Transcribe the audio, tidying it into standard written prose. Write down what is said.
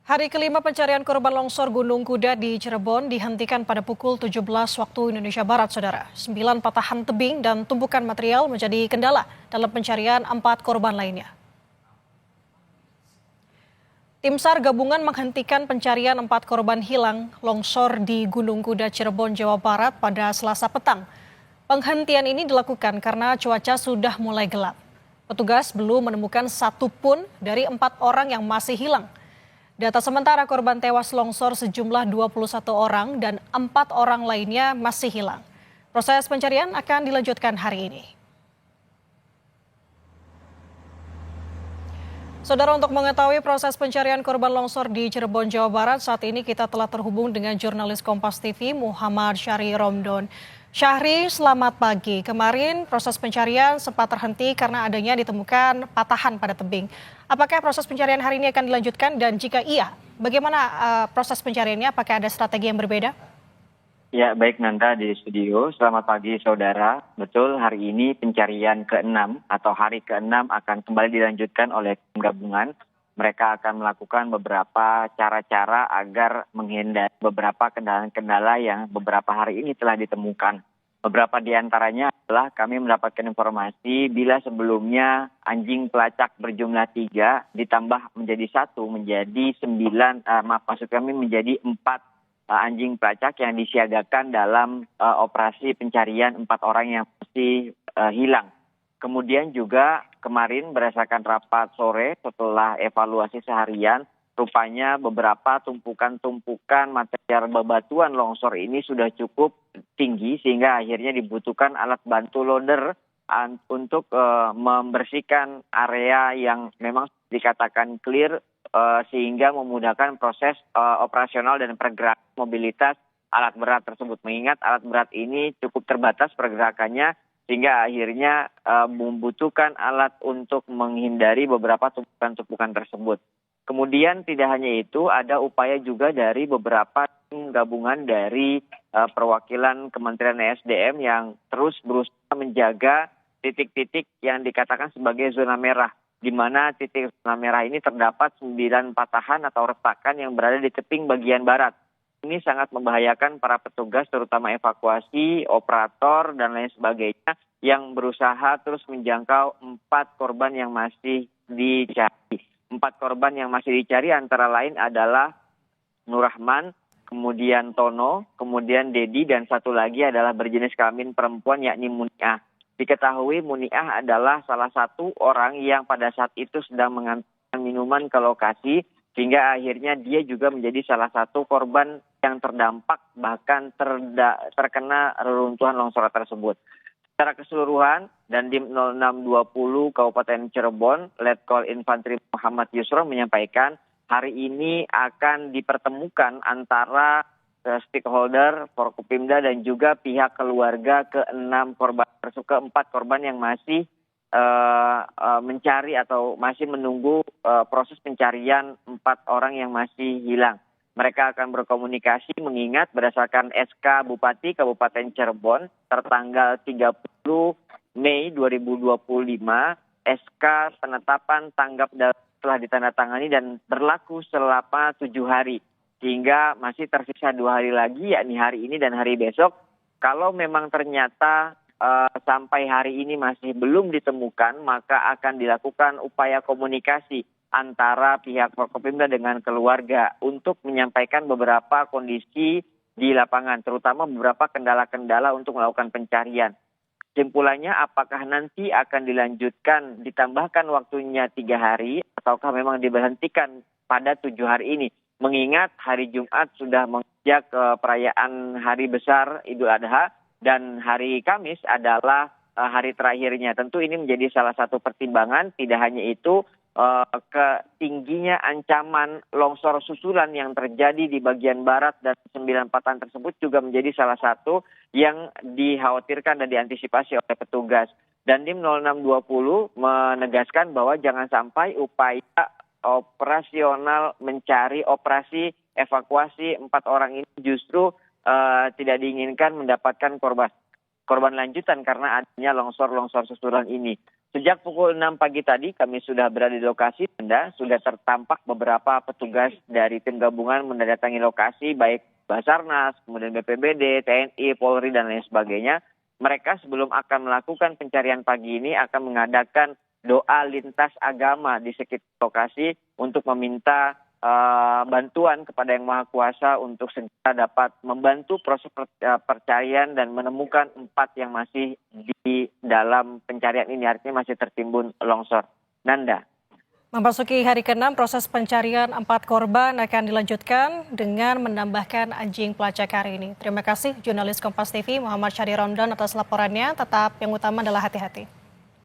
Hari kelima pencarian korban longsor Gunung Kuda di Cirebon dihentikan pada pukul 17 waktu Indonesia Barat, Saudara. 9 patahan tebing dan tumpukan material menjadi kendala dalam pencarian 4 korban lainnya. Tim SAR gabungan menghentikan pencarian 4 korban hilang longsor di Gunung Kuda Cirebon, Jawa Barat pada Selasa petang. Penghentian ini dilakukan karena cuaca sudah mulai gelap. Petugas belum menemukan satupun dari 4 orang yang masih hilang. Data sementara korban tewas longsor sejumlah 21 orang dan 4 orang lainnya masih hilang. Proses pencarian akan dilanjutkan hari ini. Saudara, untuk mengetahui proses pencarian korban longsor di Cirebon, Jawa Barat, saat ini kita telah terhubung dengan jurnalis Kompas TV Muhammad Syahri Romdon. Syahri, selamat pagi. Kemarin proses pencarian sempat terhenti karena adanya ditemukan patahan pada tebing. Apakah proses pencarian hari ini akan dilanjutkan dan jika iya, bagaimana proses pencariannya? Apakah ada strategi yang berbeda? Ya, baik Nanda di studio. Selamat pagi saudara. Betul, hari ini pencarian ke-6 atau hari ke-6 akan kembali dilanjutkan oleh tim gabungan. Mereka akan melakukan beberapa cara-cara agar menghindari beberapa kendala-kendala yang beberapa hari ini telah ditemukan. Beberapa di antaranya adalah kami mendapatkan informasi bila sebelumnya anjing pelacak berjumlah 3 ditambah menjadi 1 menjadi 9, maksud kami menjadi 4 anjing pelacak yang disiagakan dalam operasi pencarian 4 orang yang masih hilang. Kemudian juga kemarin berdasarkan rapat sore setelah evaluasi seharian, rupanya beberapa tumpukan-tumpukan material bebatuan longsor ini sudah cukup tinggi sehingga akhirnya dibutuhkan alat bantu loader untuk membersihkan area yang memang dikatakan clear sehingga memudahkan proses operasional dan pergerakan mobilitas alat berat tersebut. Mengingat alat berat ini cukup terbatas pergerakannya sehingga akhirnya membutuhkan alat untuk menghindari beberapa tumpukan-tumpukan tersebut. Kemudian tidak hanya itu, ada upaya juga dari beberapa tim gabungan dari perwakilan Kementerian SDM yang terus berusaha menjaga titik-titik yang dikatakan sebagai zona merah, di mana titik zona merah ini terdapat 9 patahan atau retakan yang berada di tebing bagian barat. Ini sangat membahayakan para petugas terutama evakuasi, operator, dan lain sebagainya yang berusaha terus menjangkau 4 korban yang masih dicari. 4 korban yang masih dicari antara lain adalah Nur Rahman, kemudian Tono, kemudian Dedi, dan satu lagi adalah berjenis kelamin perempuan yakni Muniah. Diketahui Muniah adalah salah satu orang yang pada saat itu sedang mengantarkan minuman ke lokasi, sehingga akhirnya dia juga menjadi salah satu korban yang terdampak bahkan terkena reruntuhan longsor tersebut. Secara keseluruhan, Dandim 0620 Kabupaten Cirebon, Letkol Infantri Muhammad Yusro menyampaikan hari ini akan dipertemukan antara stakeholder, Forkopimda dan juga pihak keluarga ke-6 korban, ke-4 korban yang masih mencari atau masih menunggu proses pencarian 4 orang yang masih hilang. Mereka akan berkomunikasi mengingat berdasarkan SK Bupati Kabupaten Cirebon tertanggal 30 Mei 2025, SK penetapan tanggap darurat telah ditandatangani dan berlaku selama 7 hari. Sehingga masih tersisa 2 hari lagi, yakni hari ini dan hari besok. Kalau memang ternyata sampai hari ini masih belum ditemukan, maka akan dilakukan upaya komunikasi antara pihak Forkopimda dengan keluarga untuk menyampaikan beberapa kondisi di lapangan, terutama beberapa kendala-kendala untuk melakukan pencarian. Kesimpulannya, apakah nanti akan dilanjutkan, ditambahkan waktunya 3 hari, ataukah memang diberhentikan pada 7 hari ini? Mengingat hari Jumat sudah menginjak perayaan hari besar Idul Adha, dan hari Kamis adalah hari terakhirnya. Tentu ini menjadi salah satu pertimbangan. Tidak hanya itu, ketingginya ancaman longsor susulan yang terjadi di bagian barat dan 9 patahan tersebut juga menjadi salah satu yang dikhawatirkan dan diantisipasi oleh petugas. Dandim 0620 menegaskan bahwa jangan sampai upaya operasional mencari operasi evakuasi 4 orang ini justru tidak diinginkan mendapatkan korban lanjutan karena adanya longsor-longsor susulan ini. Sejak pukul 6 pagi tadi kami sudah berada di lokasi, Nanda. Sudah tertampak beberapa petugas dari tim gabungan mendatangi lokasi, baik Basarnas, kemudian BPBD, TNI, Polri, dan lain sebagainya. Mereka sebelum akan melakukan pencarian pagi ini akan mengadakan doa lintas agama di sekitar lokasi untuk meminta bantuan kepada Yang Maha Kuasa untuk segera dapat membantu proses pencarian dan menemukan 4 yang masih di dalam pencarian ini, artinya masih tertimbun longsor. Nanda. Memasuki hari ke-6, proses pencarian 4 korban akan dilanjutkan dengan menambahkan anjing pelacak hari ini. Terima kasih jurnalis Kompas TV Muhammad Syahri Romdan atas laporannya. Tetap yang utama adalah hati-hati.